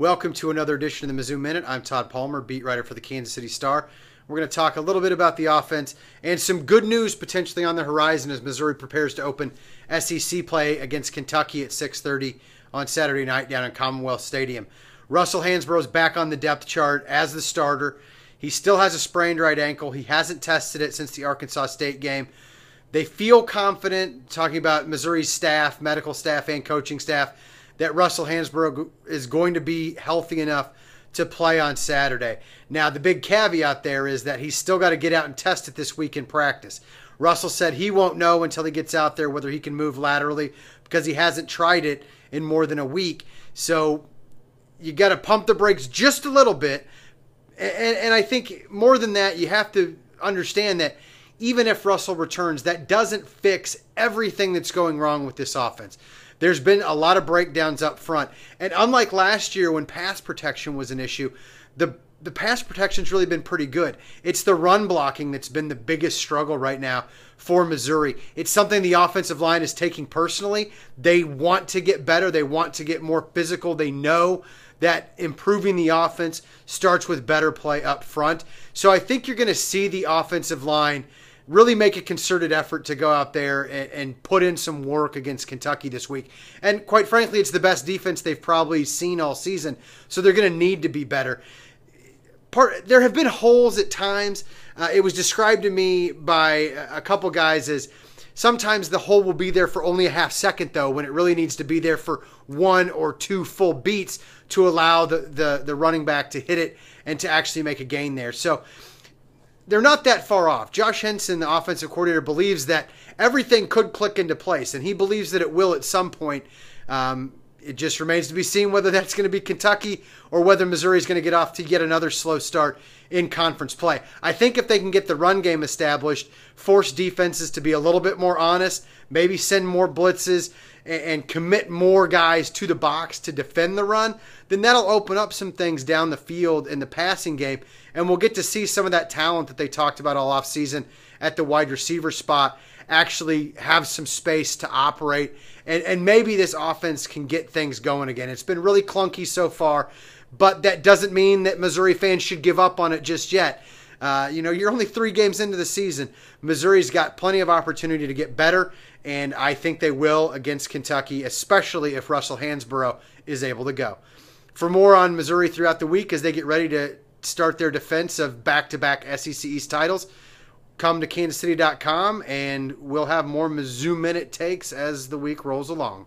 Welcome to another edition of the Mizzou Minute. I'm Tod Palmer, beat writer for the Kansas City Star. We're going to talk a little bit about the offense and some good news potentially on the horizon as Missouri prepares to open SEC play against Kentucky at 6:30 on Saturday night down in Commonwealth Stadium. Russell Hansbrough is back on the depth chart as the starter. He still has a sprained right ankle. He hasn't tested it since the Arkansas State game. They feel confident, talking about Missouri's staff, medical staff, and coaching staff, that Russell Hansbrough is going to be healthy enough to play on Saturday. Now, the big caveat there is that he's still got to get out and test it this week in practice. Russell said he won't know until he gets out there whether he can move laterally because he hasn't tried it in more than a week. So you got to pump the brakes just a little bit. And I think more than that, you have to understand that even if Russell returns, that doesn't fix everything that's going wrong with this offense. There's been a lot of breakdowns up front. And unlike last year when pass protection was an issue, the pass protection's really been pretty good. It's the run blocking that's been the biggest struggle right now for Missouri. It's something the offensive line is taking personally. They want to get better. They want to get more physical. They know that improving the offense starts with better play up front. So I think you're going to see the offensive line really make a concerted effort to go out there and put in some work against Kentucky this week. And quite frankly, it's the best defense they've probably seen all season, so they're going to need to be better. There have been holes at times. It was described to me by a couple guys as sometimes the hole will be there for only a half second, though, when it really needs to be there for 1 or 2 full beats to allow the running back to hit it and to actually make a gain there. So they're not that far off. Josh Henson, the offensive coordinator, believes that everything could click into place, and he believes that it will at some point. It just remains to be seen whether that's going to be Kentucky or whether Missouri is going to get off to yet another slow start in conference play. I think if they can get the run game established, force defenses to be a little bit more honest, maybe send more blitzes and commit more guys to the box to defend the run, then that'll open up some things down the field in the passing game, and we'll get to see some of that talent that they talked about all offseason at the wide receiver spot actually have some space to operate, and maybe this offense can get things going again. It's been really clunky so far, but that doesn't mean that Missouri fans should give up on it just yet. You're only 3 games into the season. Missouri's got plenty of opportunity to get better, and I think they will against Kentucky, especially if Russell Hansbrough is able to go. For more on Missouri throughout the week as they get ready to start their defense of back-to-back SEC East titles, come to kansascity.com, and we'll have more Mizzou Minute takes as the week rolls along.